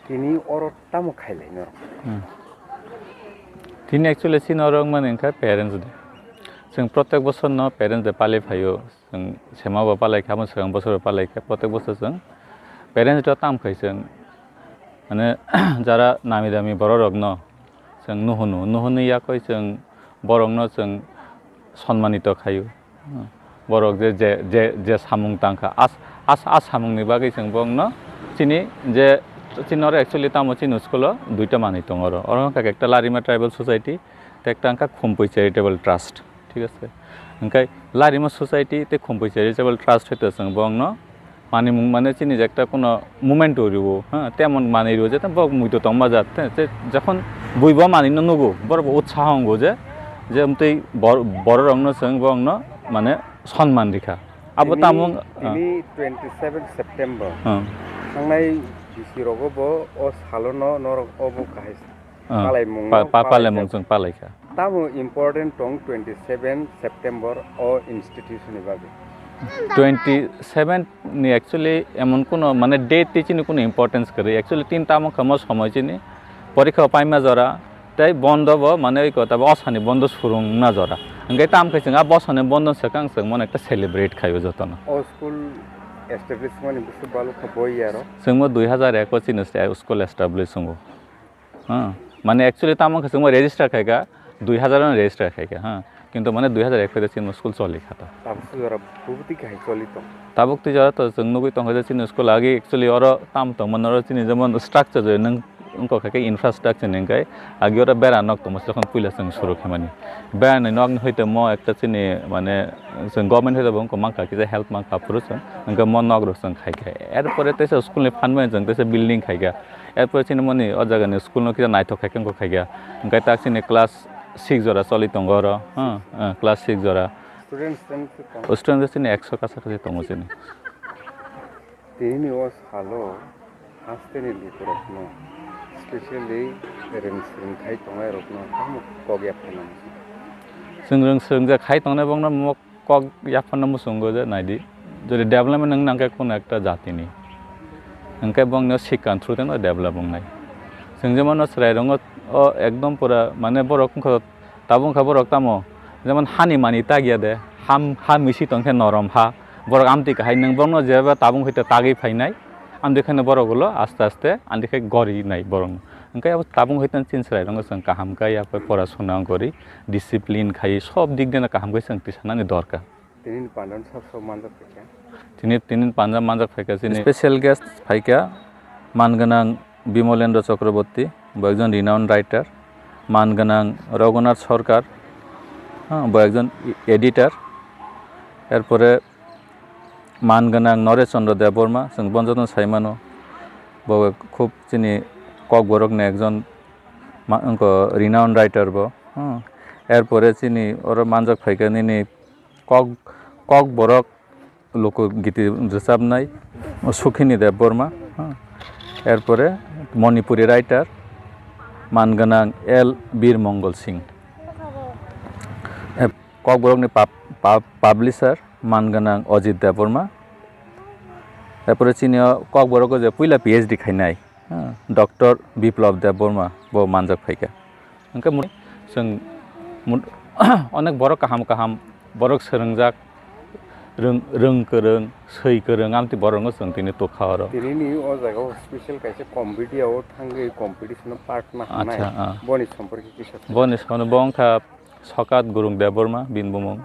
Tini oro tamu khailai no. Tini actually sin orang man ingka parents de. Sing protek bosor no parents de pale phayo. Sing sema ba palai kha mon sing bosor palai kha protek bosor sing parents ta tam khai sing মানে যারা নামি দামি বড় রগ ন जों नुहुनु याखै जों बरंनो जों सम्मानित खायो बरक जे जे जे सामुं तांखा आस सामुंनि बागै जों बंनो चिनि जे चिनर एक्चुअली तामो चिनु स्कुल दुइटा मानि दङ र अरंका एकटा लारिमा ट्राइबल सोसाइटी एकटा अंका खुम्पै चैरिटेबल ट्रास्ट ठीक আছে ओंखाय लारिमा सोसाइटी ते खुम्पै चैरिटेबल ट्रास्ट हयतो जों बंनो माने मुं माने चिनि একটা কোনো মুভমেন্ট হইবো হ্যাঁ তেমন মানে হইবো যে বক মুইতো তম্বা যাতে যে যখন বইবা মানিনো নগো বড় উৎসাহ হঙ্গো যে এমতেই বড় রংন जों বংনো মানে সম্মান রেখা আবো তামং ini 27 September थांनाय बिसिरगबो अ सालनो नर अबो काहिस पालायमुं पालायमुं जों पालायखा तामो इम्पोर्टेन्ट टं 27 September अ इन्स्टिट्यूशन बागै 27 नि एक्चुअली एमन कोनो माने डेट तिचिनि कोनो इम्पोर्टेंस करे एक्चुअली तीन तामो खम समय चिनि परीक्षा पाइमा जरा ताइ बन्द ब माने इ कता असानि बन्द सुरुं ना जरा अंगाय ताम खै जोंहा बसने बन्द सकां जों मन एकटा सेलिब्रेट खायो जतन अ स्कुल एस्टाब्लिशमेन्ट बिसु बालु खबय यारो जों 2001 को चिनस स्कुल एस्टाब्लिश संगो हां माने एक्चुअली ताम खै जों रेजिस्टर खायगा 2000 न रेजिस्टर खायगा हां किंतु माने 2001 को चिन स्कुल चलि खाता ताबुक जरा बुबति खाय चलि त ताबुक ति जरा त जों नुगै तंग चिन स्कुल आगे एक्चुअली और ताम त मनर चिनि जमन स्ट्रक्चर नों उनको खाके इन्फ्रास्ट्राक्चर निंगाय आगे और बेरा नक त मसलखन पुइला जों सुरु खामानि बेरा नक हयतो म एकटा चिनि माने जों गभर्नमेन्ट हयतो बंको मांका कि हेल्प मांका पुरुष उनका म नग्र जों खायगा एरपरे तेसे स्कुल नि फान्ड जों तेसे बिल्डिं खायगा एरपरे चिनि मनि अ जगानि स्कुल न कि नाइथो खायकेंको खायगा उनका ता चिनि क्लास 6 जरा चलि तंग र क्लास 6 जरा स्टुडेन्ट्स चिनि 100 कासा खासि तंग चिनि तिनि ओस हालो हास्तेनि लिपरखनो स्पेशली रोंसों खाय तंगाय रखनो हम कगया फनाम जों जा खाय तंगनाय बंना म कग याफन मुसुंगो जे नायदि जदि डेभलपमेन्ट नों नांगे कोन एकटा जातिनि ओंखाय बंनो सिकान थ्रु देन डेभलपमेन्ट नाय जों जेमन सराय रंग एकदम पूरा माने बरकखौ ताबुं खा बरक तामो जेमन हानि मानि तागिया दे हा मिसि तंखे नरम हा बरक आमति खाय नों बंनो जेबा ताबुं हयतो तागै फायनाय आमदिखाने बरगलो आस्ते आस्ते आमदिखाय गरि नाय बरं ओंखाय ताबुं हयतो चिनसराय रंग जों काहाम काया पराशुना गरि डिसिप्लिन खाय सब दिग देना काहाम गय जों तिसानानि दरकार तिनि पान्डन सब मानजक फैका तिनि पान्जा मानजक फैका स्पेशल गेस्ट फैका मानगोनां बिमलेन्द्र चक्रवर्ती एकजन रिनाउन्ड राइटार मानगोनां रघुनाथ सरकार एकजन एडिटर एरपरे मानगोनां नरेश चन्द्र देवबर्मा जों बन्जन साइमानो खूब चिनि कक बरकनि एकजन उनको रिनाउन्ड राइटार बो एरपरे चिनि और मानजक फैकानि कक बरक लोकगीत रोजाबनाय सुखिनी देवबर्मा एरपरे मणिपुरी राइटार मानगोनां एल बीर मंगल सिंह ककबरकनि पाब्लिशार मानगोनां अजित देवबर्मा एरपरे चिनि ककबरक जे पहिला PhD खायनाय डॉक्टर बिप्लब देवबर्मा बो मानजक फैका ओंखाय जों अनेक बरक काहाम बरक सोलोंजाक रों सैकोरों आमति बरंग जों तिनि तोखा आरो तिनि अ जायगायाव स्पेशल कायसे कम्पिटियाव थांगै कम्पिटिशन पार्ट मा हानाय बनि सम्पर्क किसा बनि सने बंखा सकात गुरुं देवबर्मा बिनबुमं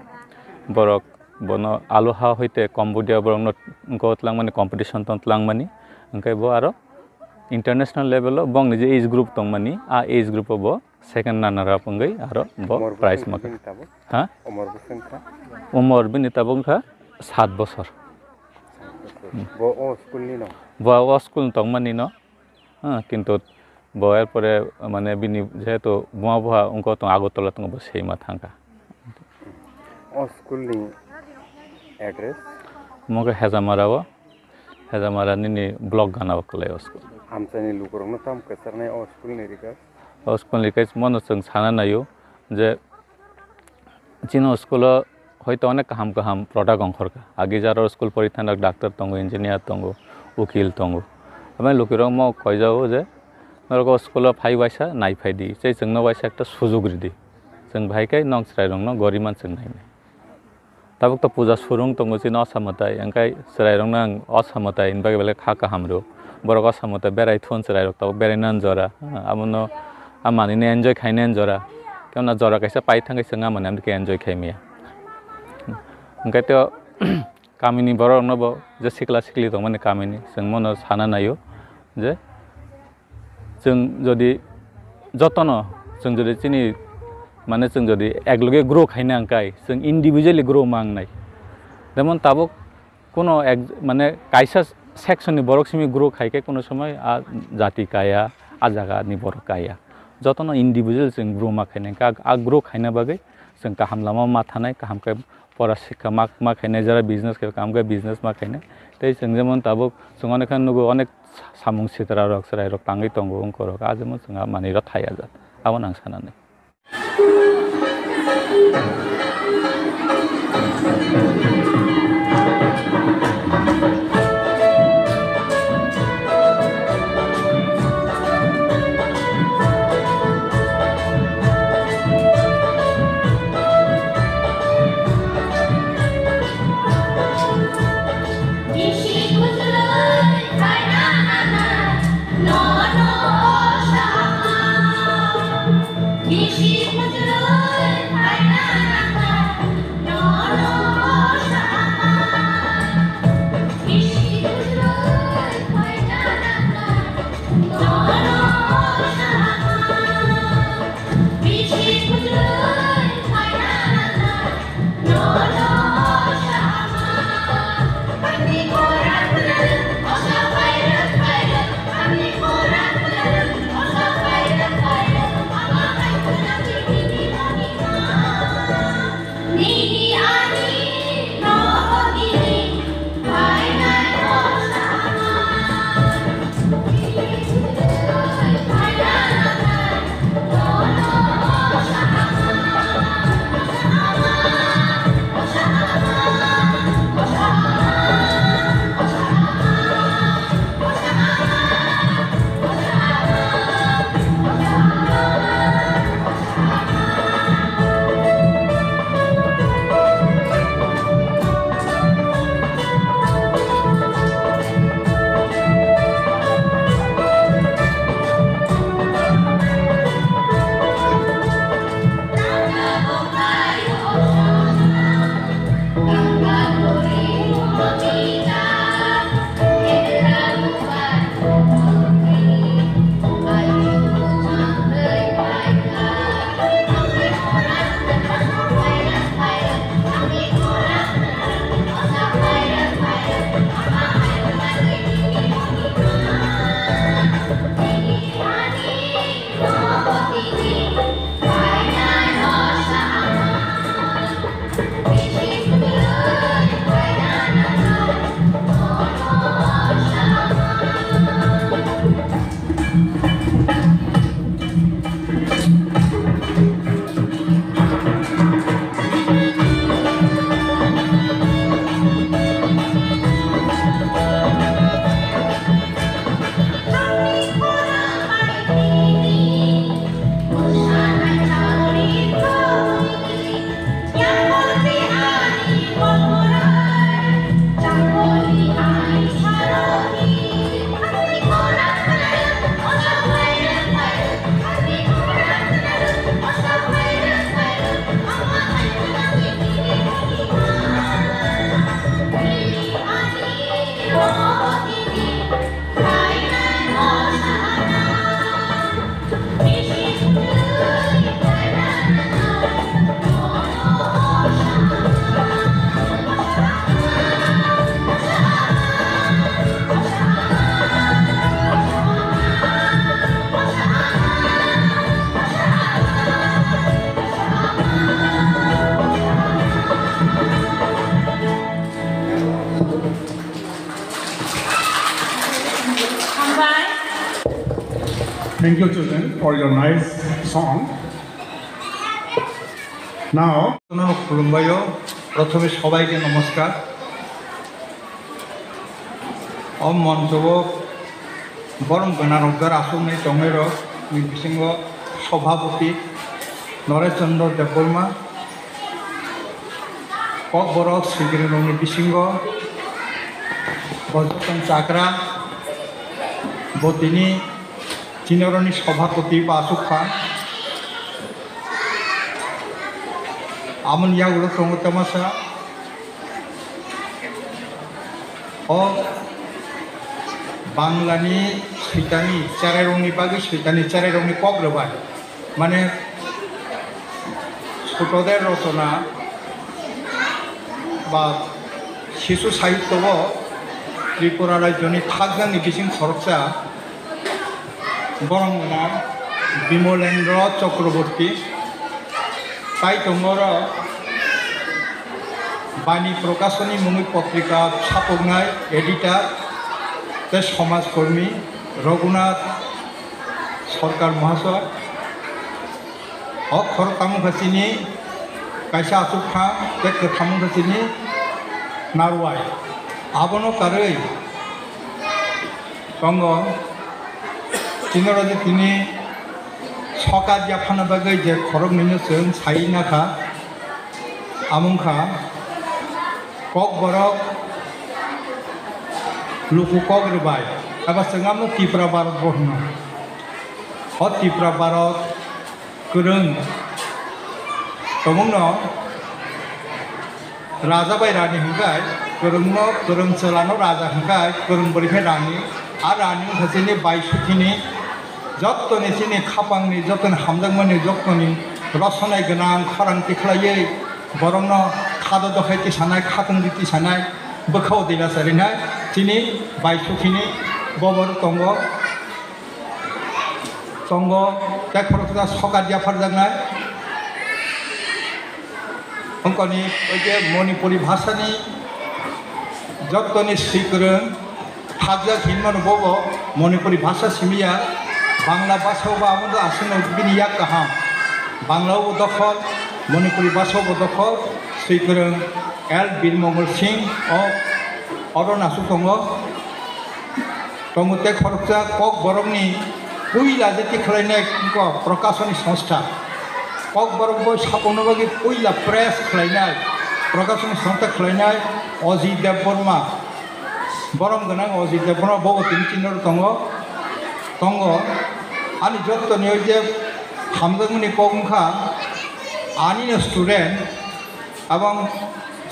बरक बनो आलुहा हयते कम्बोडिया बरंग गतलां माने कम्पिटिशन तंतलां माने ओंखाय बो आरो इंटरनेशनल लेवल बंग जे एज ग्रुप दं माने आ एज ग्रुप बो सेकेंड रनर अप अंगै आरो बो प्राइज माखा हा उमर बिनिता बंखा 7 बছর बो ओ स्कुल नि न बो ओ स्कुल तंग माने न किन्तु बो एरपरे माने बिनि जेहेतु बुआ बुआ उनको तो आगरतला तंग बो सेमा थांगा ओ स्कुल नि एड्रेस मगे हेजामारा नि ब्लॉक गाना वकले स्कुल आमचानि लुगरंनो ताम कसारनाय ओ स्कुल नि रिगास ओ स्कुल नि केस मन जों साना नायो जे चिनो स्कुल हयतो अनेक काहाम प्रडाक्ट अंखरका आगे जारो स्कुल परिथानक डाक्टर तंगो इंजिनियर तंगो उकिल तंगो ओमफ्राय लुकिरं मग कय जाओ जे नरको स्कुलाव फाइ वाइसा नाय फाइदि जे जोंनो वाइसा एकटा सुजुग रिदि जों भाइखाय नं स्राइरं न गरिमान जों नायनाय ताबुक तो पूजा सुरुं तंगो चिन असामताय अंकाय स्राइरं न असामताय इन बागे बेले खा हामरो बरक असामताय बेराय थुन स्राइरं ताबुक बेरायनान जरा आमुनो आमानिने एन्जॉय खाइनेन जरा केवना जरा कैसा पाइ थांगाय जों आमाने आमके एन्जॉय खाइमिया अंकाय तो कामिनी बरक नबो जे सिक्ला सिक्लि दं माने कामिनी जों मन साना नायो जे जों जदि जतन जों जदि चिनि माने जों जदि एकलगे ग्रो खाइना अंकाय जों इन्डिविजुअली ग्रो मांगनाय जेमन ताबुक कोनो एक माने कायसा सेक्शननि बरक सिमि ग्रो खाइके कोनो समय आ जाति काया आ जागानि बरक काया जतन इन्डिविजुअल जों ग्रो मा खाइनाय का आ ग्रो खाइना बागै जों काहाम लामा मा थानाय काहाम के परा शिक्षा मा खाइनाय जरा बिजनेस के काम के बिजनेस मा खाइनाय तै जों जेमन ताबुक जों अनेक नुगो अनेक सामुं सितरा रक सराय रक तांगै तंगो अंकर आ जेमन जोंहा माने र थाया जा आवन आं सानानै Thank you, children, for your nice song. Now, খুলুমবাইও প্রথমে সবাইকে নমস্কার। মঞ্চব বরং গণারকদার আসনে দঙের বিসিঙ্গ সভাপতি নরেশচন্দ্র দেববর্মা কক বরক শ্রীগিরিরংনি বিসিঙ্গ বজ্রতন চাকরা বতিনি চিনরনি সভাপতি বা আসুখা আমন ইয়াগুলো তমতামাশা ও বাংলানি সৈতানি চারাইরংনি বাকি সৈতানি চারাইরংনি কগ্রবাই মানে ছোটদের রচনা বা শিশু সাহিত্য ত্রিপুরা রাজ্যনি থাকজানি বিসিং খরচা বরংনা বিমলেন্দ্র চক্রবর্তী তাই তোমর বাণী প্রকাশনী মুঙ্গি পত্রিকা ছাপনায় এডিটার তে সমাজকর্মী রঘুনাথ সরকার মহাশয় অক্ষর তামুখাচিনি কাইসা আসুখা তে থামুখাচিনি নারওয়াই আবনো কারই দঙ্গ চিনরাজি তিনি সকা জাফানা বাগै যে খরক নিনো जों साइनाखा আমুংখা কক বরক লুকু কক রবাই আবার जोंआमो ত্রিপুরা ভারত বহন হ ত্রিপুরা ভারত गोरों तमंगनो राजा बाय रानी हंखाय गोरोंनो गोरों चलानो राजा हंखाय गोरों बरिखाय रानी आर रानी हंखायनि बायसुखिनि जत्तनि सिनि खापांनि जत्तनि हामदोंमोननि जत्तनि रसनाय गोनां खरांथि खालायै बरंनो खादो दखायथि सानाय खाथों दिथि सानाय बोखाव दैला सारिनाय दिनै बायसुखिनि बबर दंग दंग दा खरखा सका दियाफार जानाय अंकनि ओइजे मणिपुरी भाषानि जत्तनि स्वीकरण थाजा हिनमान बब मणिपुरी भाषा सिमिया बांग्ला भाषायावबो आमोदो आसनो बिनिया गाहाम बांग्लायावबो दखल मणिपुरी भाषायावबो दखल स्वीकरण एल बीरमंगल सिंह अरुणाचल दङ दङते खरखा कक बरंनि पहिला जेति खालायनाय प्रकाशनी संस्था कक बरंबो सापनो बागै पहिला प्रेस खालायनाय प्रकाशनी संस्था खालायनाय अजित देबबर्मा बरं गोनां अजित देबबर्मा बबतिनि चिन्हर दङ दङ आनि जत्तनि जे हामदोंमोननि कगंखा आनिनो स्टुडेन्ट এবং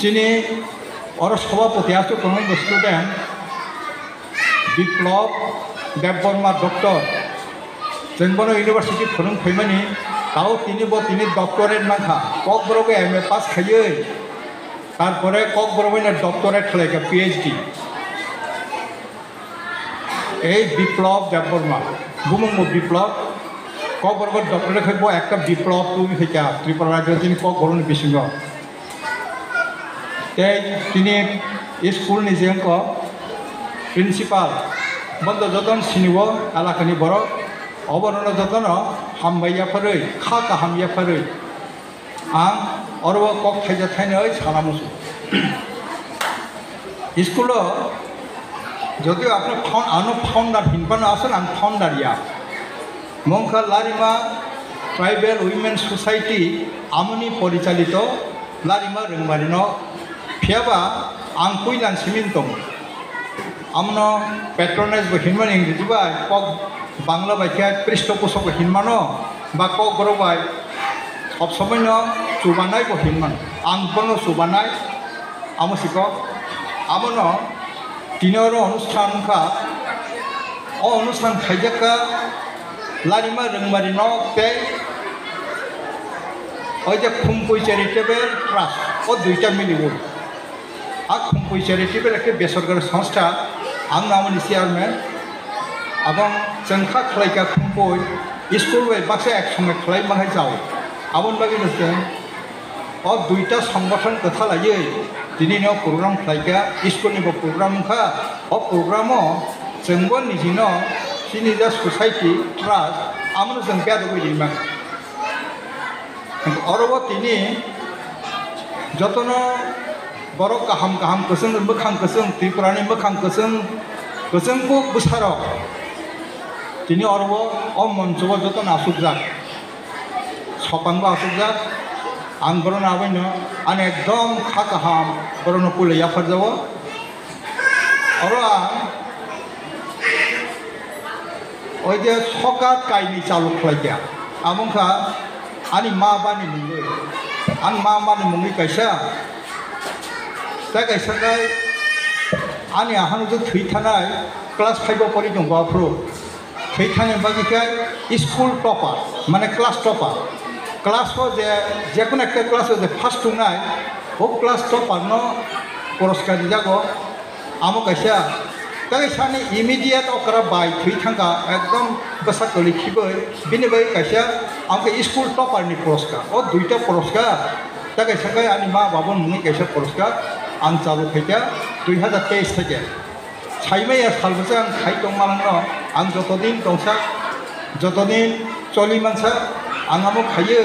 যিনি ওর সভাপতি আছে কোনো স্টুডেন্ট বিপ্লব দেববর্মা ডক্টর जोंबो इउनिभार्सिटी फोरोंफैमानि ताও তিনি डक्टरेट नाखा কক बरबो एम.ए. पास खायो तारपरे কক बरबो डक्टरेट खालायखा PhD এই বিপ্লব দেববর্মা বুমুঙ্গ বিপ্লব কক বরবো ডক্টরেট খাইব একটা বিপ্লব তুমি হইকা ত্রিপুরা রাজ্য তিনি কক বরনি বিসিঙ্গ তিনি স্কুল নিজেক प्रिन्सिपाल बंद जतन सिनिब एलाकानि बर अबरन जतन हामबायाफोरै खा गाहामयाफोरै आं अरब कक थाइजाथायनै सानामुसु स्कुल यदिও আপনি আনো ফাউন্ডার হিনপানো আছেন আন ফাউন্ডারিয়া মংখা লারিমা ট্রাইবেল উইমেন সোসাইটি আমনি পরিচালিত লারিমা रोंबारिन फियाबा आं कुइलान सिमिन दं आमनो पेट्रोनाइज हिनमान इंग्रेजी बाय कक बांग्ला बायखा पृष्ठपोषक हिनमानो बा कक बर बाय सब समय चुबानाय हिनमान आं बनो चुबानाय आमसिक आमनो दिनर अनुष्ठान का अनुष्ठान खाइजाका लारिमा रोंबारि न पे ओइजे खुमपुई चैरिटेबल ट्रास्ट ओ दुइटा मिलिबो आ खुमपुई चैरिटेबल एक बेसरकारि संस्था आं नामनि चेयारमैन आबं जोंखा खालायका खुमपुई स्कुल वे बाक्सा एक समय खालाय माहाय जाव आबन बागै जों ओ दुइटा संगठन कथा लायै दिनैनो प्रग्राम खालायका स्कुलनि प्रग्राम खा ओ प्रग्रामाव जोंबो निजिनो सिनिजा सोसाइटि ट्रास्ट आमनो जों बेद गयिमा अरब तिनि जतन बर गाहाम गाहाम गोसों मोखां गोसों त्रिपुरानि मोखां गोसों गोसोंखौ बोसाराव তিনি অরব ও মঞ্চব যতন আসুকজাক সপাঙ্গ আসুকজাক आं बरन आबायनो आं एकदम खा गाहाम बरन पुलैया फरजाव और आं ओइ जे सका कायनि चालु खालायया आमुखा आंनि मा बानि मुङै आं मा बानि मुङै कायसा दा कायसाखाय आंनि आहानुजों थैथानाय क्लास 5 आव फराय दं बाफ्रो थैथानाय बागिखाय स्कुल टपार माने क्लास टपार क्लास हो जे कोनो एक क्लास हो जे फार्स्ट होनाय वो क्लास टपार न पुरस्कार जागो आमो कैसा कैसानि इमिडिएट ओकरा बाय थै थांगा एकदम गोसा गलि खिबै बिनि बाय कैसा आमके स्कुल टपार नि पुरस्कार ओ दुइटा पुरस्कार दा कैसा काय आनि मा बाबन मुङै कैसा पुरस्कार आं चालु फैया 2023 থেকে साइमाया सालबोसो आं खाइ दं मालांनो आं जतदिन दंसा जतदिन चलि मानसा आंहाबो खायो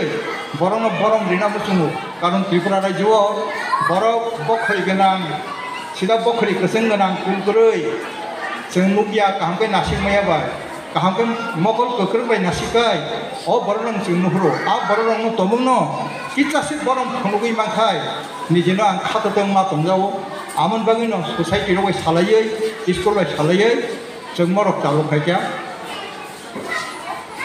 बरंनो बरं रिनाबो सुङो कारण त्रिपुरा रायजोआव बरं बखरि गोनां सिदा बखरि गोसों गोनां कुलगुरै जों नुबिया गाहामकै नासिकमायाबाय गाहामकै मगल गोख्रोंबाय नासिकाय अ बरं जों नुहुरो आ बरं तमुंनो किचासि बरं फनुगै मांखाय निजेनो आं खातदों मा दंजावो आमोन बागिनो ससाइटि रबाय सालायै स्कुल बाय सालायै जों मरक चालु खायया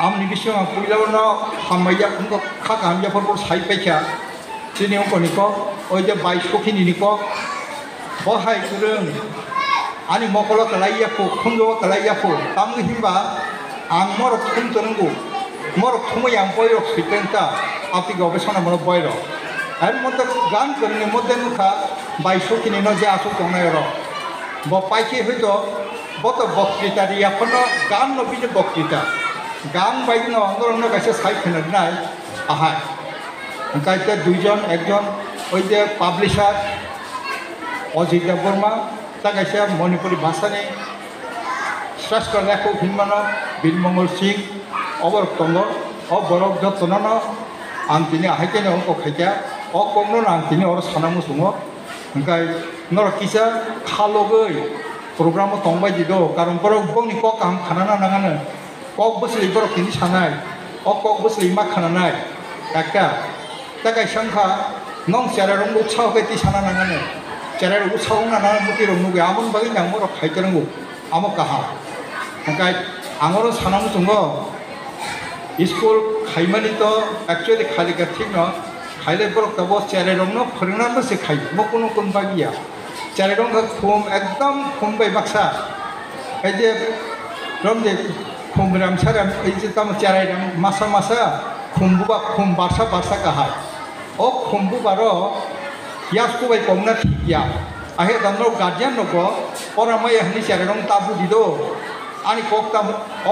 आमनि बिसों आं पुइलावनो हामैया उनको खा गाहामयाफोरखौ साइबायखा दिनै अंकनिको ओइ जे 22 खिनिनिको बहाय गोरों आंनि मकल कलाइयाखौ खुंगो कलाइयाखौ तामगो हिमबा आं मरक खुंतोनगौ मरक खुमै आं बयरक सैतोंता आपि गबे सना मरक बयरक आरो मते गान करनि मते नुखा 22 खिनिनो जे आसु दंनायरो ब पाइके हयतो बत बक्तृता रियाफोरनो गान न बिनो बक्तृता गान बायदिनो आंगरनो गायसे साइफेननाय आहाय ओंखायनो दुइजन एकजन ओइ जे पाब्लिशार अजित बर्मा दा गायसे मणिपुरी भाषानि श्रेष्ठ लेखक हिनमानो बिरमंगल सिंह अबर दङ अ बरक जतनानो आं दिनै आहायकेनो अंक खायया अ कमनो आं दिनै अर सानामु सुङो ओंखाय नर किसा खालगै प्रग्राम दंबाय दिदो कारण बरक बंनि क काम खानाना नागानो कक बसलि बरक किनि सानाय अ कक बसलि मा खानानाय एका दा गायसांखा नं सेरारंग उत्साह गति साना नागानो सेरार उत्साह नाना मुति रंगुगे आमन बागै नां बरक खायतरंगु आमो काहा ओंखाय आंगर सानामु सुङो स्कुल खायमानि तो एक्चुअली खालिका ठीक न खायले बरक तब सेरारंगनो फोरोंनानै से खाय मकुनो कोन बागिया सेरारंग खुम एकदम खुम बाय बाक्सा ए जे रमजे खुमराम साराम ए जे तम सेरारंग मासा मासा खुमबुबा खुम बारसा बारसा काहाय ओ खुमबुबारो यासको बाय कोंना थिया आहे दनो गार्जियन नको परामाय हनि सेरारंग ताबु दिदो आनि कोकता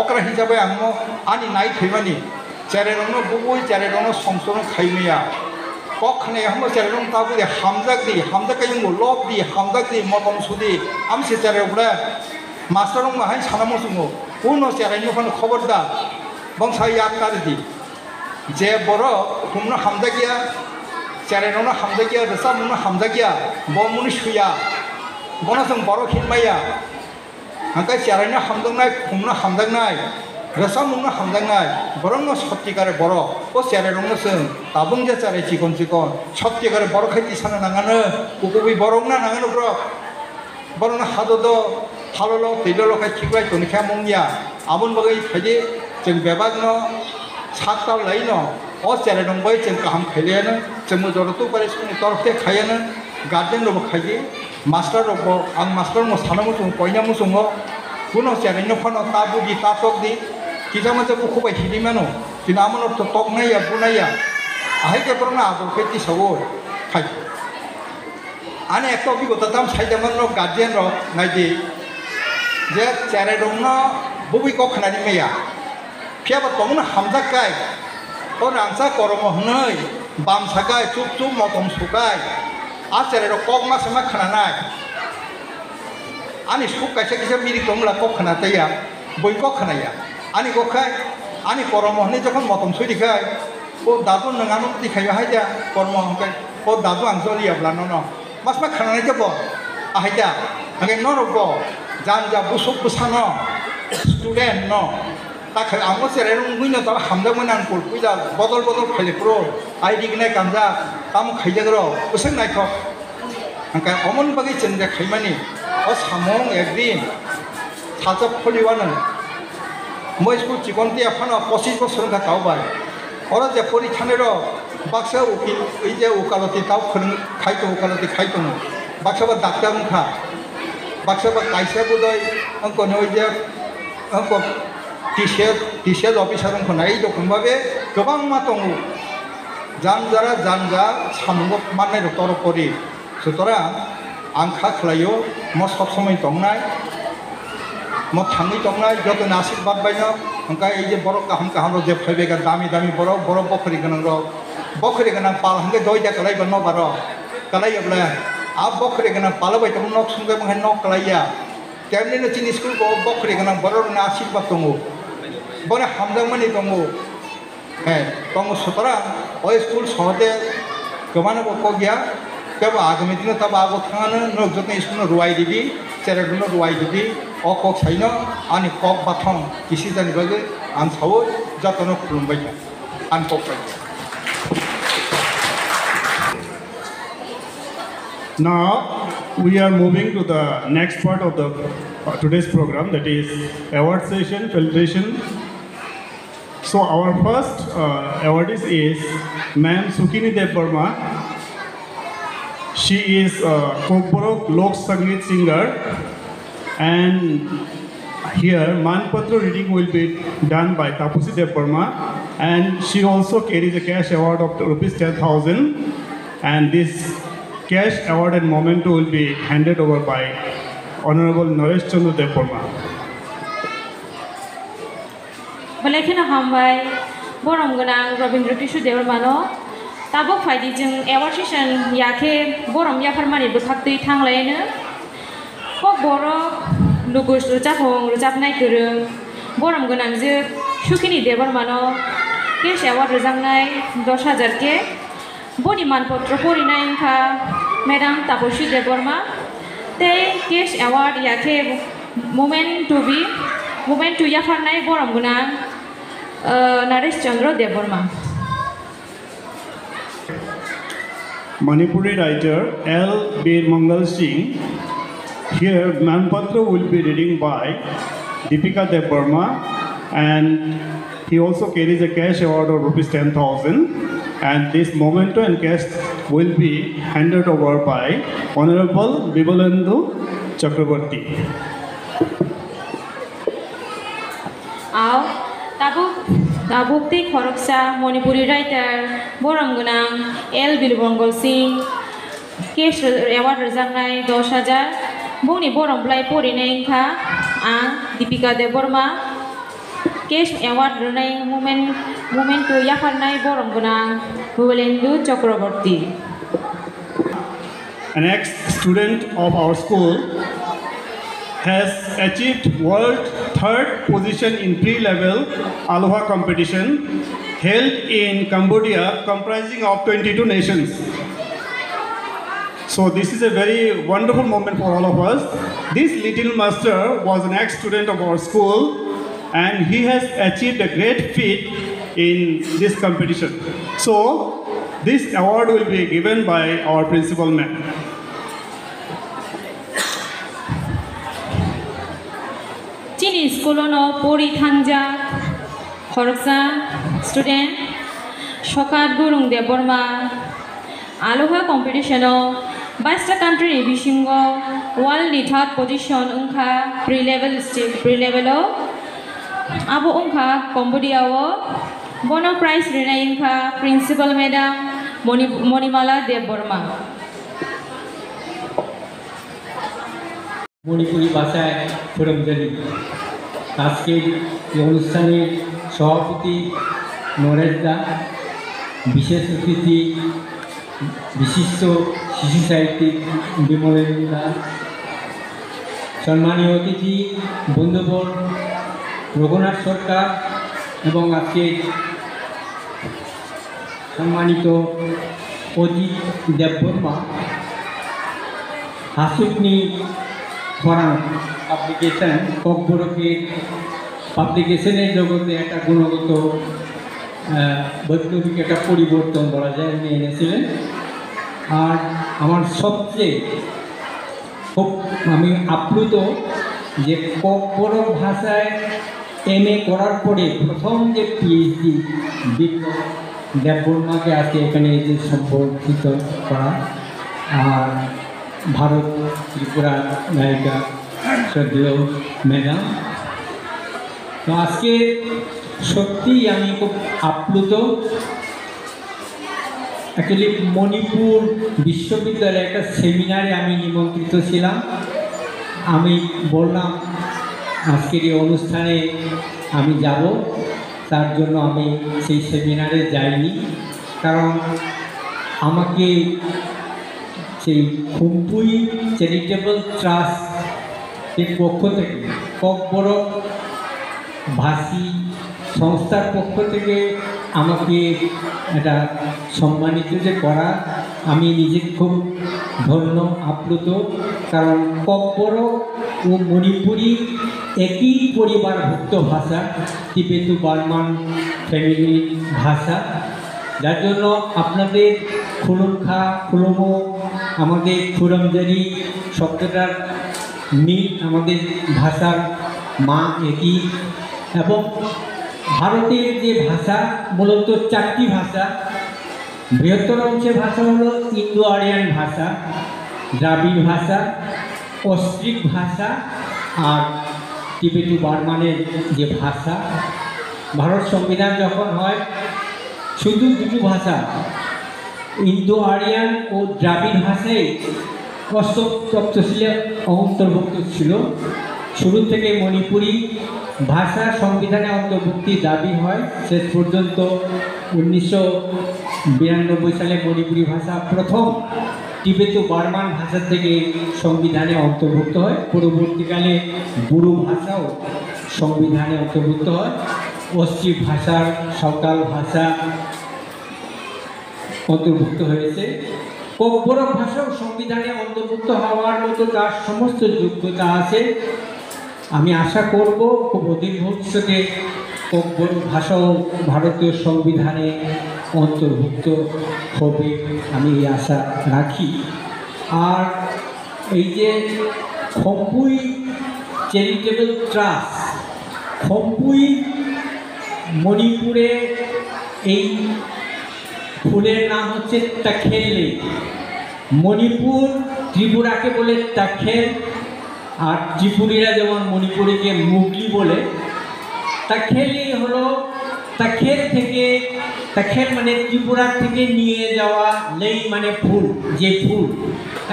अकरा हिसाबै आंनो आनि नाय थैमानि सेरारंनो बुबुय सेरारंनो संसोनो खायमिया कखने हम सेरारंग ताबु दे हामजाकैंगो लबदि हामजाकदि मकम सुदि आमसे सेरारंगला मास्टरंग माहाय सानामसुङो उनो सेरारंनो फन खबरदार बंसा याकारदि जे बर खुमनो हामजागिया सेरारंनो हामजागिया रसामुनो हामजागिया बमुनि सुया बनसं बर खिनमाया हांकाय सेरारंनो हामदंनाय खुमनो हामदंनाय रसामुनो हामदंनाय बरंनो सत्यकारे बर ओ सेरारंनो जों दाबुं जे सेराय चिकन चिकन सत्यकारे बर खायति साना नागानो कुकुबि बरंना नागानो ब्र बरंनो हादोदो हाललो दैलो खाय थिगलाय तनिखा मंगिया आबुन बगै फायदि जों बेबागनो सातता लायनो ओ सेरारंग बाय जों गाहाम खायलेयानो जों जरतो पारेसनि तरफते खायानो गार्जेन रबो खायदि मास्टर रबो आं मास्टर मो सानामु सुं पयनामु सुङो कुनो सेरारंनो फनो ताबुदि तातकदि किजामजे बुखबाय हिदिमानो दिनामनो तो तकनाया बुनाया आहायके बरंना आदर खायति सगो खाय आने एक अभिज्ञता दाम साइदामनो गार्जियन र नायदि जे सेरारंनो बुबि कखनानि मैया फियाबा तमनो हामजाकाय ओ रांसा करम हनै बामसाकाय चुप चुप मकम सुकाय आ सेरारंग कक मासमा खानानाय आनि सुख कायसे कायसे मिरि तमला कखनातैया बय कखनाया आनि गखाय आनि करम हनै जखन मकम सुदिखाय ओ दादु नङानो दिखायो हायदा कर्म हंकाय ओ दादु आंजलियाब्ला न मासमा खानानाय जब आहायदा हागे नरब जान जा बुसुक बुसानो स्टुडेन्ट न তাকে আমার চেরাই রুই না তারা হামদা মানে আন পয়সা বদল বদল খাইলে পুরো আইডি গনাই গামজা তাম খাইজাগর ওসং নাইথক angka omon bagi cendra khaimani o samong একদিন সাজব ফলিওয়ানো মই স্কুল জীবনটি এখনো 25 বছর গা তাওবাই ওরা যে পরীক্ষানের বাক্সা উকিল এই যে ওকালতি তাও খাইতো ওকালতি খাইতো বাক্সাবা ডাক্তার মুখা বাক্সাবা কাইসা বুদয় অঙ্ক ওই যে অঙ্ক টিসিএস অফিসার অঙ্ক নাই রকমভাবে গোबां मा दङ जानजारा जानजा सामग माननाय तरफरि सुतरां आं खाख्लायो म सब समय दंनाय म थाङै दंनाय जतन आशीर्बाद बायनो ओंका এই যে বড় কাহাম কাহাম যে ফাইবেগা দামি দামি বড় বড় বকরি গোনাं पाल हंगे दयदा कलाइबा न बार कलाइब्ला आ बकरी गोनां पालाबाय दं नक संगे मंगे नक कलाइया तेमनिनो चिनि स्कुल बकरी गोनां बड़ आशीर्बाद दङ बने हामजांमानि दङ दङ सुतरां ओ स्कुल सहदे गोबानो बक गया तब आगामी दिन तब आगो थाङानो नक जतन स्कुल रुवाई दिबि चेरेडनो रुवाई दिबि अ कक साइनो आनि कक बाथं किसि जानि बागे आं सावो जतन खुलुमबाय आं कक Now we are moving to the next part of the today's program, that is award session celebration. So our first awardee is Ma'am Sukini Dev Burma. She is a Kokborok Lok Sangeet singer, and here Manpatra reading will be done by Tapusi Dev Burma, and she also carries a cash award of rupees 10,000, and this cash award and memento will be handed over by Honorable Naresh Chandra Dev Burma. Balaikana hambai borom gonang Rabindra Kishu Dev Burma tabok faidi jeng award session yake borom yafarmani bukhaktui thanglaino kok borok lugus rujapong rujapnai gorong borom gonang je Sukini Dev Burma cash award rojangnai 10,000 ke boni manpotro porinai angkha Madam Tapusi Dev Burma te cash award yake moment to yafarnai borom gonang Naresh Chandra Dev Burma. Manipuri writer L. B. Mangal Singh. Here Manpatra will be reading by Deepika Dev Burma, and he also carries a cash award of rupees 10,000, and this memento and cash will be handed over by Honorable Bibalendu Chakraborty. Tabukti Khoroksa Manipuri writer borom gonang L. B. Mangal Singh cash award rojangnai 10,000 boni borom blai porinai angkha ang Deepika Dev Burma cash award ronai moment to yafarnai borom gonang Bibalendu Chakraborty. An ex-student of our school has achieved world third position in pre-level Aloha competition held in Cambodia, comprising of 22 nations. So this is a very wonderful moment for all of us. This little master was an ex-student of our school, and he has achieved a great feat in this competition. So this award will be given by our principal ma'am. Chini school no pori thangja khoroksa student Shokat Gurung Dev Burma Aloha competition o 22 country ni bisingo world ni third position ungkha pre-level o abo ungkha Cambodia o bono prize rinai ungkha principal madam Monimala Dev Burma. Manipuri ভাষায় ফোরামজারি আজকের এই অনুষ্ঠানের সভাপতি নরেশ দা, বিশেষ অতিথি বিশিষ্ট শিশু সাহিত্যিক বিমলেন দা, সম্মানীয় অতিথি বন্ধুবর রঘুনাথ সরকার এবং আজকের সম্মানিত অজিত দেব বর্মা, হাসুকনি ফরাম অ্যাপ্লিকেশন ককবরকের পাবলিকেশনের জগতে একটা গুণগত বৈপ্লবিক একটা পরিবর্তন বলা যায় উনি এনেছিলেন। আর আমার সবচেয়ে খুব আমি আপ্লুত যে ককবরক ভাষায় MA করার পরে প্রথম যে PhD বিপ্লব দেববর্মাকে আজকে এখানে যে সম্পর্কিত করা, আর ভারত ত্রিপুরা নায়িকা শ্রদ্ধেয় ম্যাডাম। তো আজকে সত্যিই আমি খুব আপ্লুত। অ্যাকচুয়ালি মণিপুর বিশ্ববিদ্যালয়ে একটা সেমিনারে আমি নিমন্ত্রিত ছিলাম। আমি বললাম আজকের এই অনুষ্ঠানে আমি যাব, তার জন্য আমি সেই সেমিনারে যাইনি, কারণ আমাকে সেই খুম্পুই চ্যারিটেবল ট্রাস্টের পক্ষ থেকে ককবরক ভাষী সংস্থার পক্ষ থেকে আমাকে এটা সম্মানিত যে করা, আমি নিজে খুব ধন্য আপ্লুত। কারণ ককবরক ও মণিপুরি একই পরিবারভুক্ত ভাষা, তিবেতু বার্মান ফ্যামিলির ভাষা, যার জন্য আপনাদের খুলুমখা খুলুমো আমাদের খুরমজারি শব্দটার মিল, আমাদের ভাষার মা একই। এবং ভারতের যে ভাষা মূলত 4টি ভাষা, বৃহত্তর অংশের ভাষা হলো ইন্দো আরিয়ান ভাষা, দ্রাবিড় ভাষা, অস্ট্রিক ভাষা আর তিবেতু বার্মানের যে ভাষা। ভারত সংবিধান যখন হয় শুধু 2টি ভাষা ইন্দো আরিয়ান ও দ্রাবিড় ভাষায় অষ্টম তফসিলে অন্তর্ভুক্ত ছিল। শুরু থেকে মণিপুরি ভাষা সংবিধানে অন্তর্ভুক্তির দাবি হয়, শেষ পর্যন্ত 1992 সালে মণিপুরি ভাষা প্রথম তিবেতু বার্মান ভাষা থেকে সংবিধানে অন্তর্ভুক্ত হয়। পরবর্তীকালে বুড়ো ভাষাও সংবিধানে অন্তর্ভুক্ত হয়। অস্ট্রিক ভাষার সাঁওতাল ভাষা অন্তর্ভুক্ত হয়েছে। ককবরক ভাষাও সংবিধানে অন্তর্ভুক্ত হওয়ার মতো তার সমস্ত যোগ্যতা আছে। আমি আশা করব খুব অধিক ভবিষ্যতে ককবরক ভাষাও ভারতীয় সংবিধানে অন্তর্ভুক্ত হবে, আমি এই আশা রাখি। আর এই যে খম্পুই চ্যারিটেবল ট্রাস্ট, খম্পুই মণিপুরে এই ফুলের নাম হচ্ছে তাখেলে। মণিপুর ত্রিপুরাকে বলে তাখেল, আর ত্রিপুরীরা যেমন মণিপুরীকে মুগলি বলে। তাখেলি হলো তাখেল থেকে, তাখেল মানে ত্রিপুরা থেকে নিয়ে যাওয়া, লেই মানে ফুল, যে ফুল,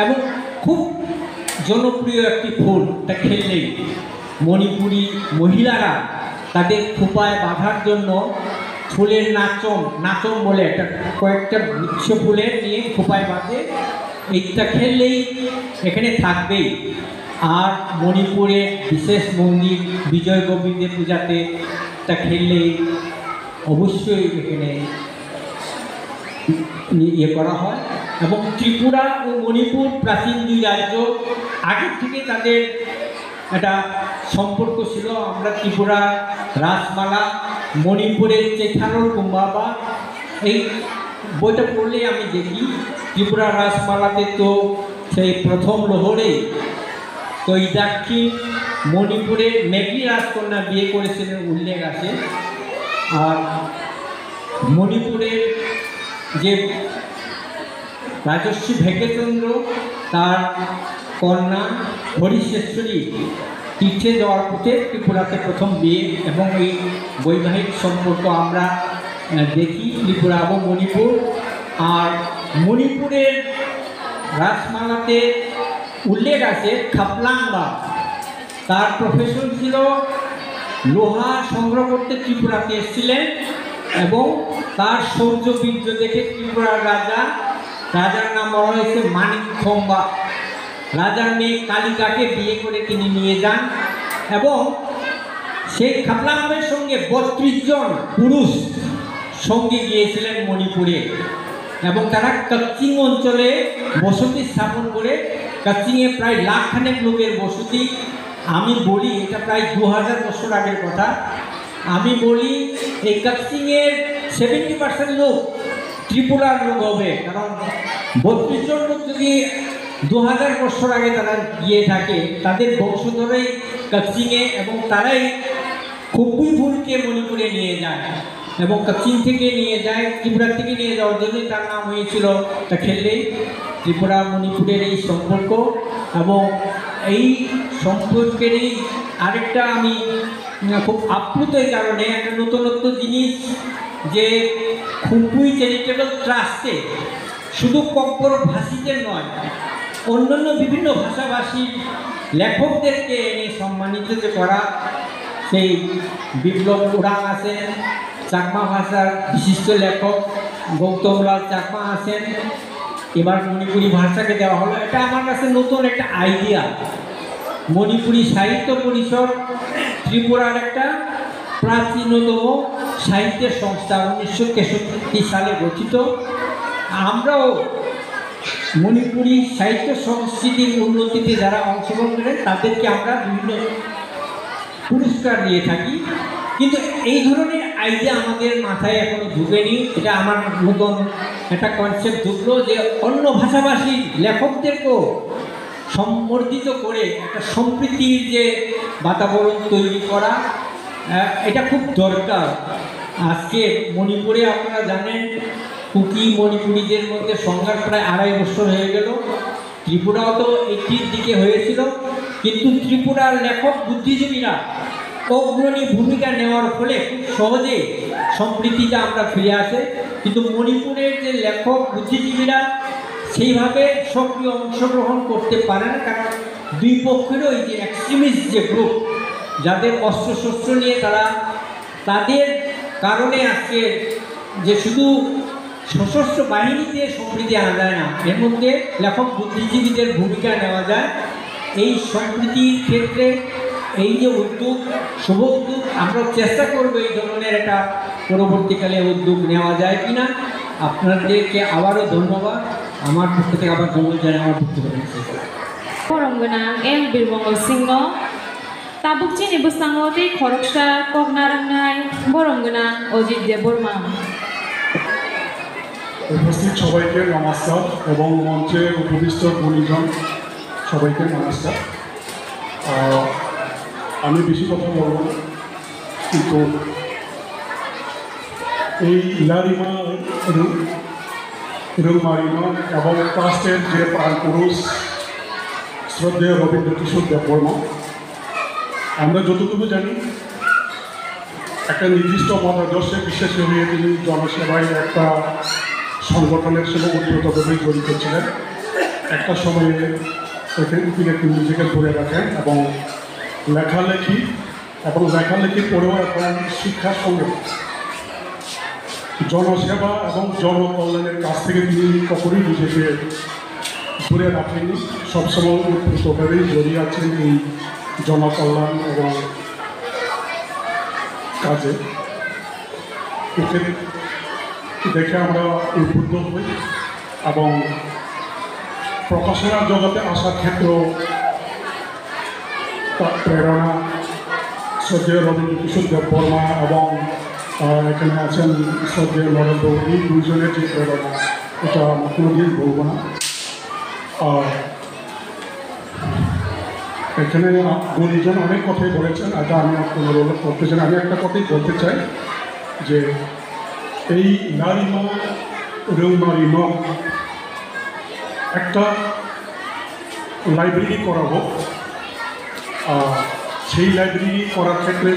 এবং খুব জনপ্রিয় একটি ফুল তাখেলেই। মণিপুরি মহিলারা তাদের খোঁপায় বাঁধার জন্য ফুলের নাচম বলে একটা কয়েকটা গুচ্ছ ফুলের নিয়ে খোঁপায় বাঁধে। এই তাখেলেই এখানে থাকবেই। আর মণিপুরের বিশেষ মন্দির বিজয় গোবিন্দের পূজাতে তাখেলেই অবশ্যই এখানে ইয়ে করা হয়। এবং ত্রিপুরা ও মণিপুর প্রাচীন 2 রাজ্য, আগে থেকে তাদের একটা সম্পর্ক ছিল। আমরা ত্রিপুরা রাসমালা, মণিপুরের চেথারল কুম্বাবা, এই বইটা পড়লে আমি দেখি ত্রিপুরা রাসমালাতে তো সেই প্রথম লোহরে তৈদাক্ষী মণিপুরের মেঘলি রাজকন্যা বিয়ে করেছিলেন উল্লেখ আছে। আর মণিপুরের যে রাজর্ষি ভেঙ্কটেন্দ্র তার কন্যা হরিশেশ্বরী তীর্থে যাওয়ার পথে ত্রিপুরাতে প্রথম বিয়ে, এবং এই বৈবাহিক সম্পর্ক আমরা দেখি ত্রিপুরা এবং মণিপুর। আর মণিপুরের রাসমালাতে উল্লেখ আছে খাপলাংবা, তার প্রফেশন ছিল লোহা সংগ্রহ করতে ত্রিপুরাতে এসেছিলেন, এবং তার শৌর্য বীর্য দেখে ত্রিপুরার রাজার নাম বলা হয়েছে মানিকথম্বা। রাজার মেয়ে কালিকাকে বিয়ে করে তিনি নিয়ে যান, এবং সেই খাপলাংবের সঙ্গে 32 জন পুরুষ সঙ্গে গিয়েছিলেন মণিপুরে, এবং তারা কাচ্চিং অঞ্চলে বসতি স্থাপন করে। কাচ্চিংয়ে প্রায় 1,00,000 লোকের বসতি। আমি বলি এটা প্রায় 2000 বছর আগের কথা। আমি বলি এই কাকসিংয়ের 70% লোক ত্রিপুরার লোক হবে, কারণ 32 জন লোক যদি 2000 বছর আগে তারা গিয়ে থাকে, তাদের বংশধরেই কাকসিংয়ে, এবং তারাই খুবই ফুলকে মণিপুরে নিয়ে যায় এবং কাকসিং থেকে নিয়ে যায়, ত্রিপুরা থেকে নিয়ে যাওয়ার জন্যই তার নাম হয়েছিল তা খেললেই ত্রিপুরা মণিপুরের এই সম্পর্ক। এবং এই সম্পর্কেরই আরেকটা আমি খুব আপ্লুত এই কারণে একটা নতুনত্ব জিনিস যে খুম্পুই চ্যারিটেবল ট্রাস্টে শুধু কব্বর ভাষীদের নয়, অন্যান্য বিভিন্ন ভাষাভাষীর লেখকদেরকে এনে সম্মানিত যে করা, সেই বিপ্লব উড়াং আছেন, চাকমা ভাষার বিশিষ্ট লেখক গৌতমলাল চাকমা আছেন, এবার মণিপুরি ভাষাকে দেওয়া হলো। এটা আমার কাছে নতুন একটা আইডিয়া। মণিপুরি সাহিত্য পরিষদ ত্রিপুরার একটা প্রাচীনতম সাহিত্যের সংস্থা, 1963 সালে গঠিত। আমরাও মণিপুরি সাহিত্য সংস্কৃতির উন্নতিতে যারা অংশগ্রহণ করেন তাদেরকে আমরা বিভিন্ন পুরস্কার দিয়ে থাকি, কিন্তু এই ধরনের আইডিয়া আমাদের মাথায় এখনো ঢুকেনি। এটা আমার নতুন একটা কনসেপ্ট ঢুকলো যে অন্য ভাষাভাষী লেখকদেরকেও সম্বর্ধিত করে একটা সম্প্রীতির যে বাতাবরণ তৈরি করা, এটা খুব দরকার। আজকে মণিপুরে আপনারা জানেন কুকি মণিপুরীদের মধ্যে সংঘাত প্রায় 2.5 বছর হয়ে গেল। ত্রিপুরাও তো 80-র দিকে হয়েছিল, কিন্তু ত্রিপুরার লেখক বুদ্ধিজীবীরা অগ্রণী ভূমিকা নেওয়ার ফলে খুব সহজে সম্প্রীতিটা আমরা ফিরে আসে। কিন্তু মণিপুরের যে লেখক বুদ্ধিজীবীরা সেইভাবে সক্রিয় অংশগ্রহণ করতে পারে না, কারণ দুই পক্ষেরও এই যে এক্সট্রিমিস্ট যে গ্রুপ, যাদের অস্ত্রশস্ত্র নিয়ে তাদের কারণে আজকে যে শুধু সশস্ত্র বাহিনীতে সম্প্রীতি আনা যায় না, এর মধ্যে লেখক বুদ্ধিজীবীদের ভূমিকা নেওয়া যায়। এই সম্প্রীতির ক্ষেত্রে এই যে উদ্যোগ, শুভ উদ্যোগ, আমরা চেষ্টা করবো এই ধরনের একটা পরবর্তীকালে উদ্যোগ নেওয়া যায় কিনা। আপনাদেরকে আবারও ধন্যবাদ, আমার পক্ষ থেকে আবার ধন্যবাদ জানাই আমার বক্তব্য। পরমগোনাং এম বীরমঙ্গল সিংহ তাবুক চিনি বুস্তাঙ্গতে খরকসা কগনারাংনাই বরমগোনাং অজিত দেববর্মা। উপস্থিত সবাইকে নমস্কার এবং মঞ্চে উপবিষ্ট গুণীজন সবাইকে নমস্কার। আমি বেশি কথা বলব না, কিন্তু এই লারিমা রুমারিমা এবং ট্রাস্টের যে প্রাণপুরুষ শ্রদ্ধেয় রবীন্দ্র কিশোর দেববর্মা, আমরা যতটুকু জানি একটা নির্দিষ্ট মতাদর্শে বিশ্বাসী হয়ে তিনি জনসেবায় একটা সংগঠনের সঙ্গে ওতপ্রোতভাবে জড়িত ছিলেন। একটা সময়ে তিনি একটি নিজেকে ধরে রাখেন এবং লেখালেখি পড়েও এখন শিক্ষার সঙ্গে জনসেবা এবং জনকল্যাণের কাছ থেকে তিনি কখনোই নিজেকে দূরে রাখেননি। সবসময় ওতপ্রোতভাবেই জড়িয়ে আছেন এই জনকল্যাণ এবং কাজে। ওকে দেখে আমরা উদ্বুদ্ধ হই এবং প্রকাশনার জগতে আসার ক্ষেত্রেও প্রেরণা শ্রদ্ধেয় রবীন্দ্র কিশোর দেববর্মা এবং এখানে আছেন শ্রদ্ধেয় নরেন্দ্র, এই দুজনের যে প্রেরণা, এটা আমরা কোনোদিন বলব না। এখানে গুণীজন অনেক কথাই বলেছেন, এটা আমি পুনরুল্লেখ করতে চাই। আমি একটা কথাই বলতে চাই যে এই লারিমা রৌমারিমা একটা লাইব্রেরি করা হোক। সেই লাইব্রেরি করার ক্ষেত্রে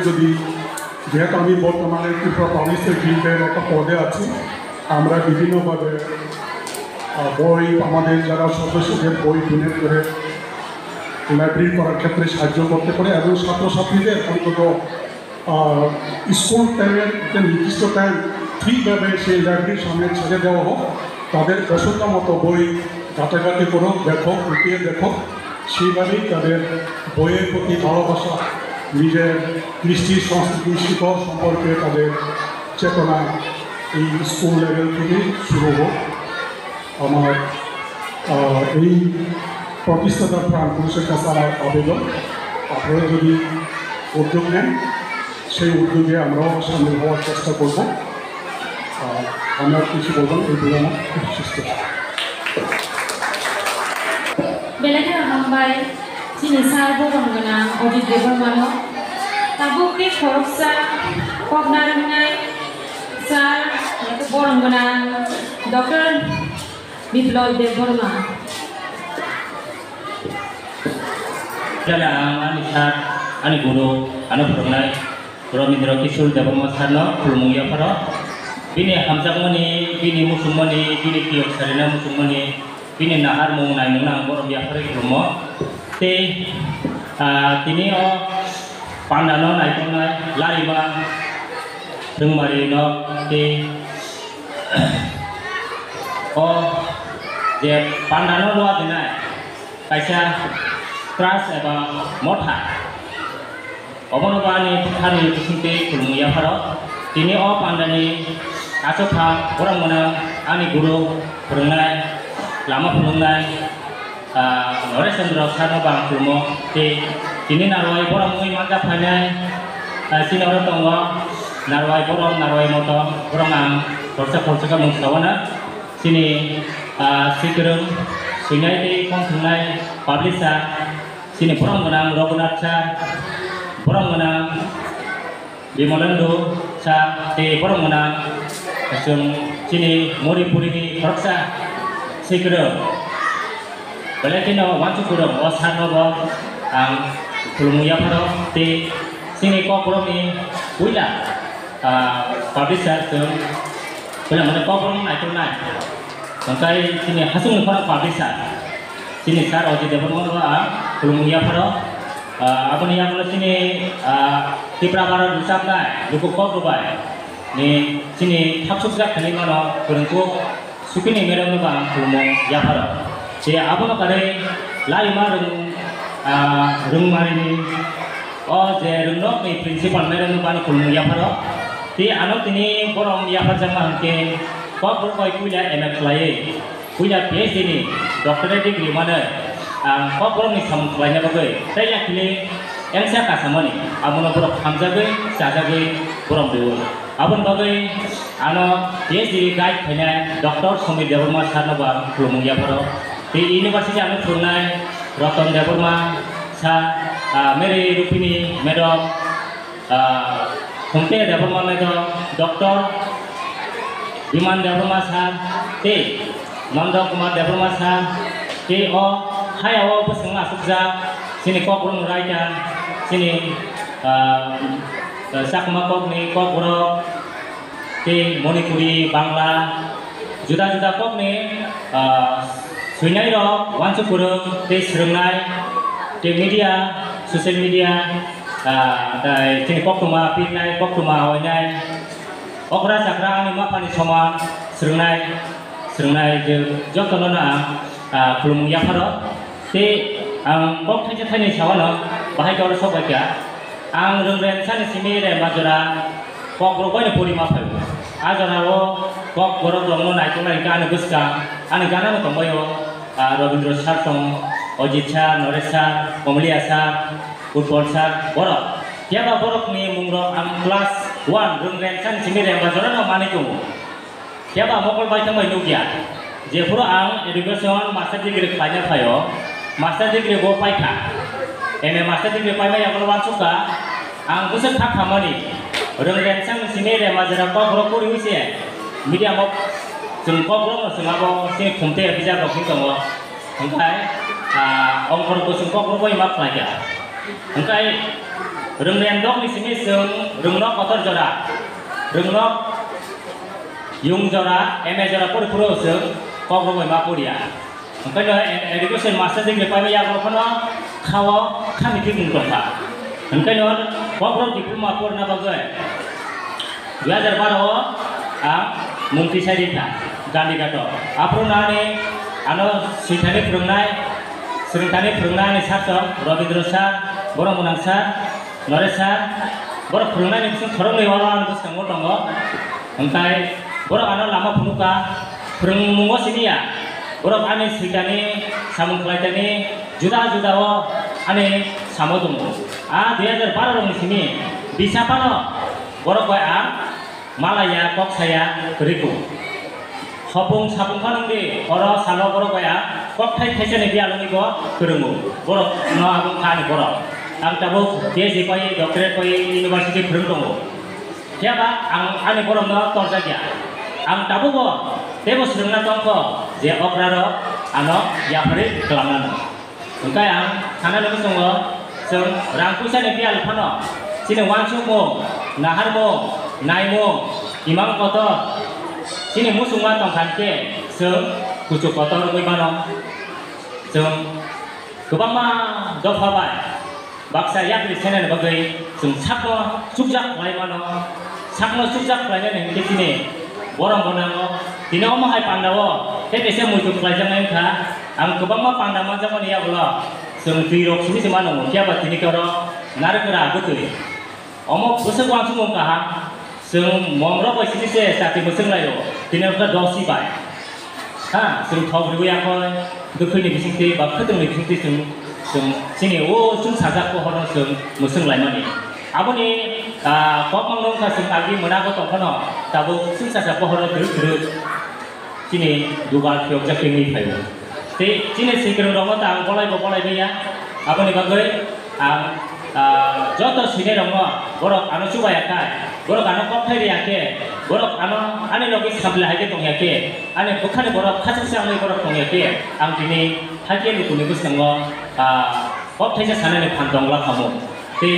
যেহেতু আমি বর্তমানে ত্রিপুরা পাবলিশার গিল্ডের একটা পদে আছি, আমরা বিভিন্নভাবে বই, আমাদের যারা সদস্যদের বই ডোনেট করে লাইব্রেরি করার ক্ষেত্রে সাহায্য করতে পারে এবং ছাত্রছাত্রীদের অন্তত স্কুল টাইমের একটা নির্দিষ্ট টাইম ফ্রিভাবে সেই লাইব্রেরির সামনে ছেড়ে দেওয়া হোক। তাদের পছন্দ মতো বই ঘাটাঘাটি করুক, দেখুক, উঠিয়ে দেখুক। সেইভাবেই তাদের বইয়ের প্রতি ভালোবাসা, নিজের কৃষ্টি সংস্কৃতি শিকড় সম্পর্কে তাদের চেতনা এই স্কুল লেভেল থেকেই শুরু হোক। আমার এই প্রতিষ্ঠাতার প্রাণ পুরুষের কাছে আমার আবেদন, আপনারা যদি উদ্যোগ নেন সেই উদ্যোগে আমরাও সামিল হওয়ার চেষ্টা করব। আমরা কিছু বলবেন এই বলে আমার সুস্থ बेलायखौ हामबाय दिनै सार बरम गोनां Ajit देबरमानो tabuk ke korupsa kognarangai सार बरम गोनां doctor Biplab Debbarma ani sar ani guru anu forongnai Robindra Kishore Deborma sarno khulumungya pharo bini hamjakmani bini musumani bini kiyok sarina musumani bini nahar mung nai mung nang borom ya phare khulumo te tini o pandano nai tongnai lariba rungmari no te o je pandano loa dinai kaisa trust eba motha obonobani thani kusinte khulumungya pharo tini o pandani asopha borang mana ani guru forongnai lama phulungnai Nore Chandra sarno bang khulumo te tini narwai borang mui manja phainai sinoro tongo narwai borong narwai moto borong ang korsa ka mung sawana sini sikrung suinai te kong thungnai publisher sini borong ganang Raghunath cha borong ganang Bimalandu cha te borong ganang sung sini Moripuri ni korsa sikrung belakino wancu kurang osano bo ang khulumungya pharo te sini ko borong ni puila publisher sung puila mane ko borong nai tongnai sangkai sini hasung pharo publisher sini sar Ojit Deborma khulumungya pharo aboni yang sini tiprabara dusapnai luku ko rubai ni sini thapsukjak khani mano kurungku sukini merong ba khulumungya pharo je abono kare laima rung mari ni o je rungnok ni principal merong ba khulumungya pharo ti ano tini borong ya phajama hanke ko koi kuila MA khlai kuila PhD ni doctorate degree mana ko borong ni sam khlaina bagai tai yakile engsa ka samani abono borok hamjagai sajagai borong dewo abon bagai ano PhD guide khaina Dr. Somit Deborma sarno ba khulumungya pharo di university anu phunai Ratan Deborma sa mere rupini medok Khumte Deborma medok Dr. Biman Deborma sa te Nanda Kumar Deborma sa te o hayawo pusang asukja sini ko kurung raja sini sakma kok ni ko kuro te Manipuri Bangla juda kok ni suinai ro wancu kurung te serungai te media social media dai sini kok tuma pinai kok tuma hawanyai okra sakra ni ma pani soma serungai je jotono na khulumungya pharo te ang kok thani sawana bahai kor sobaika ang rungren sani simi re majora kok robai ni puri ma phai ajara ro kok borok longno nai tongai ka anu guska ani gana no tomboyo Robindra Sartong Ojit cha Nore cha Komlia cha Utpol cha borok tiaba borok ni mungrok ang class 1 rungren sani simi re majora no maniku tiaba mokol bai thamai nugia je puro ang education master degree khaina phayo master degree bo paikha MA master degree paima yang lawan suka ang busuk khak khamani rungren sang sini re majara ko bro kuri wise media mok jeng ko bro sengabo sing khumte bija ro sing tongo engkai ongkor ko sing ko bro bai mak laja engkai rungren dok ni sini seng rungnok kotor jora rungnok yung jora MA jora puri puro seng ko bro bai mak puria engkai no education master degree paima yang ro phono khawo khami ki gung tongka engkai no ko bro diploma porna bagai 2012 mungti sarita Gandhi gato apro nane ano sithani phurungnai ni sarto Robindra sar borong munang sar Nore sar borok phurungnai ni sing khorong lewala anu sango tongo engkai borok ano lama phunuka phurungmungo sinia borok ane sithani samung khlaitani juda o ane samotungo 2012 rong sini bisapano borok koi ang malaya kok saya beriku hopung sapung kanung di oro salo borok koi ang kok thai thai sene biar lungi ko kerungu borok no abung kani borok ang tabuk dia si koi dokter koi university beruntung siapa ang ane borok no torja dia ang tabuk ko tebo serengna tongko je okraro ano ya beri kelangan engkai ang sana lebih songo seng rangkusan ne biar pano sini wansung mo nahar mo nai mo imam kotor sini musungma tongkan ke seng kucuk kotor koi mano seng kebama dofabai baksa yak di sana ne bagai seng sakno sukjak lai mano sakno sukjak lai ne ke sini borong bonango dina omahai pandawo tete se muitu klajang lain ka ang kebama pandama zaman ya bola seng tirok sini semano siapa tini karo narakura agutui omok busuk wangsung mongkaha seng momro koi sini se sati busuk layo dina ka dosi bai ha seng thog riya ko dukhoi ni bisingte ba khadung ni bisingte seng sini o sung sajak ko hono seng musung lai mani aboni kok manglong ka seng agi menago tongkono tabu sung sajak ko hono druk sini dugal pyok jakini phayo te sini sikrong rongo ta bolai beya aboni bagai ang joto sine rongo borok anu cuba ya kai borok anu kopai ya ke borok anu ane logi sabla hake tong ya ke ane bukhane borok khachuk sang loi borok tong ya ke ang dini hake ni kuni bus nango kopai ja sanane phandong la khamu te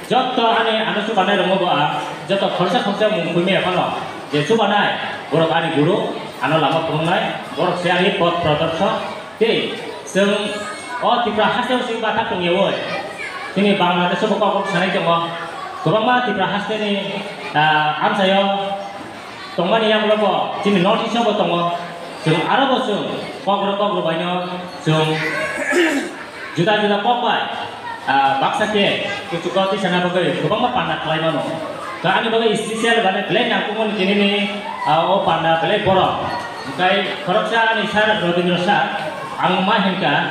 joto ane anu cuba nai rongo ba joto khorsa mung kumi ya kono je cuba nai borok ane guru anu lama purnai borok seari pot prodorso te seng tipra hasel sing bathak tong ye woi ini Bangladesh buka sanai jongo kebangma tipra haste ni am sayo tongmani yang lobo sini notice bo tongo sung arabo sung kogro banyo sung juta kopai baksa ke kucukoti sana bagai kebangma panak lai mano ka ani bagai spesial bane blend yang kumon kini ni o panda blend borok kai koroksa ni sar Robindra Sa ang mahenka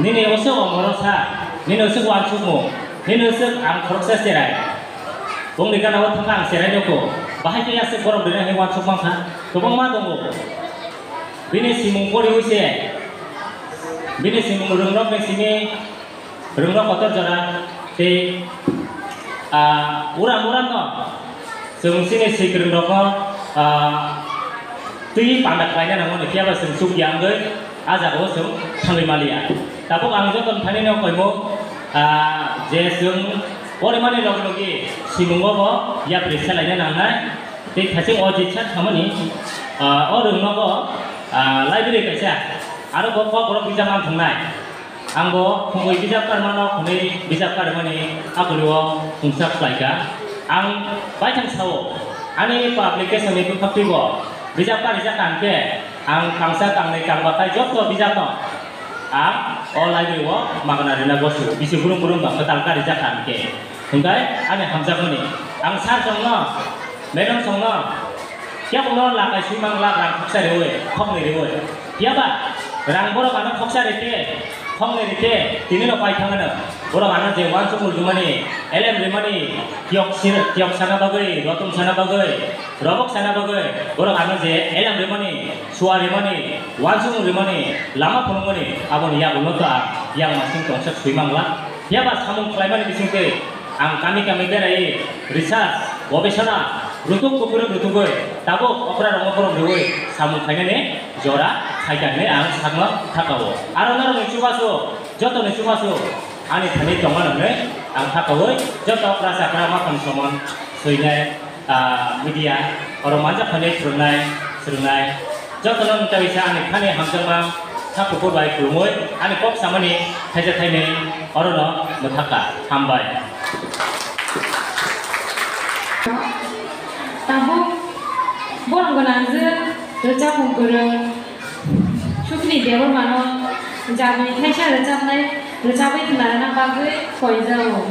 nini oso omorosa nini usuk wansukmu nini usuk ang koroksa serai bong di kana wat tang serai joko bahai kaya se korom dene he wansuk mangka kobong ma dongo bini simung kori uise bini simung rungrok be sini rungrok kotor jara te uram no sung sini sikrung roko tui pandak lainnya namun kiaba sung suk yang ge aja ko sung thangai malia tapok ang joton thani no koimo je sung porimane logi simungo bo ya presa lainnya nangai te khaching o jicha thamani o rungno bo library kaisa aro bo ko bijak am thangnai angbo khungoi bijak karmano khunei bijak karmani agulo khungsak laika ang baithang sawo ani publication ni phaktibo bijak kanke ang kangsa kangnei kangbakai joto bijak no ang o library wo magana rena gosu bisi burung ba ketangka bijak kanke hinggai ani hamjakoni ang sar jongno medam jongno siap no lakai simang la rang khoksa rewe khokni rewe siapa rang boro kana khoksa rete khokni rete tini no pai thangana boro kana je wansuk mulumani elem rimani tiok sana bagai rotum sana bagai robok sana bagai boro kana je elem rimani suar rimani wansuk rimani lama phulmani abon ya gonota yang masing tongsak suimang la siapa samung klaimani bisingte ang kami berai research gobeshona rutuk goi tabo okra rongokorom dewe samung khainane jora khaikane ang sagma thakawo aronar nechubaso joto nechubaso ani thani tonganane ang thakawoi joto okra sakra ma konsoman soinai media oro manja khane surunai joto non tawisa ani khane hamjama thakupur bai kulmoi ani kok samani thaija thaine orono muthaka hambai Tabu borong gonanze reca pungkurung sukni dewa mano jamani thaisa reca bai tunarana bagai koijawo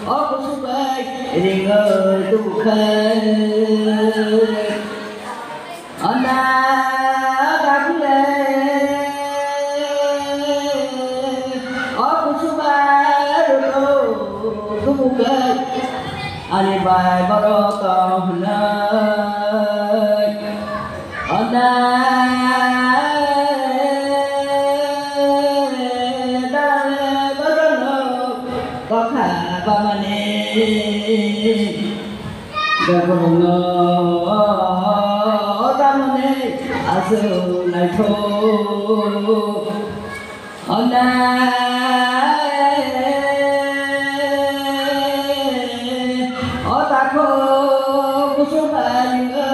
Aku subai Ona dakule Okusubaru Kubuka Alibai Baroko Hunay Ona Dale Barono Koka Bamane Gagono Tamane Asu Naito Ona Otako Kusubayu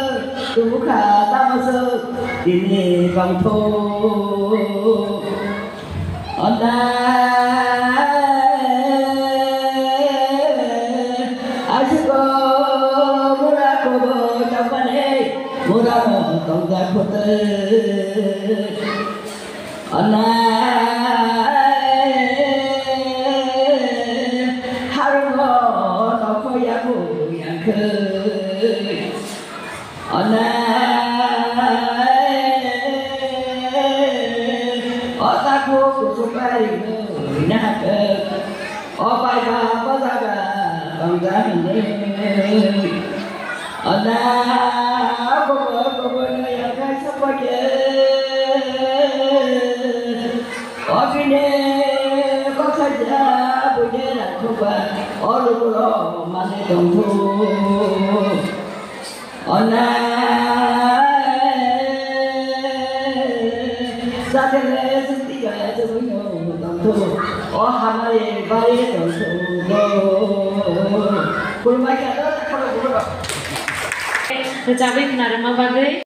Tuka Tamasu Dini Bangto Ona Asuko Murakobo Tapane Muramo Tongga Pute Ona Harumo Tokoyaku Yanke Ona Otaku Kusubayu Nake Opai Bazaga Bangga Ona Bobo Yaka Sapake Ogine Kosaja Bujera Kuba Oluro Mane Dongtu Ona Satele Sintiga Tuyo Dongtu Oh Hamare Bari Dongtu Kurma Kata Kalau Tercapai kenarama bagai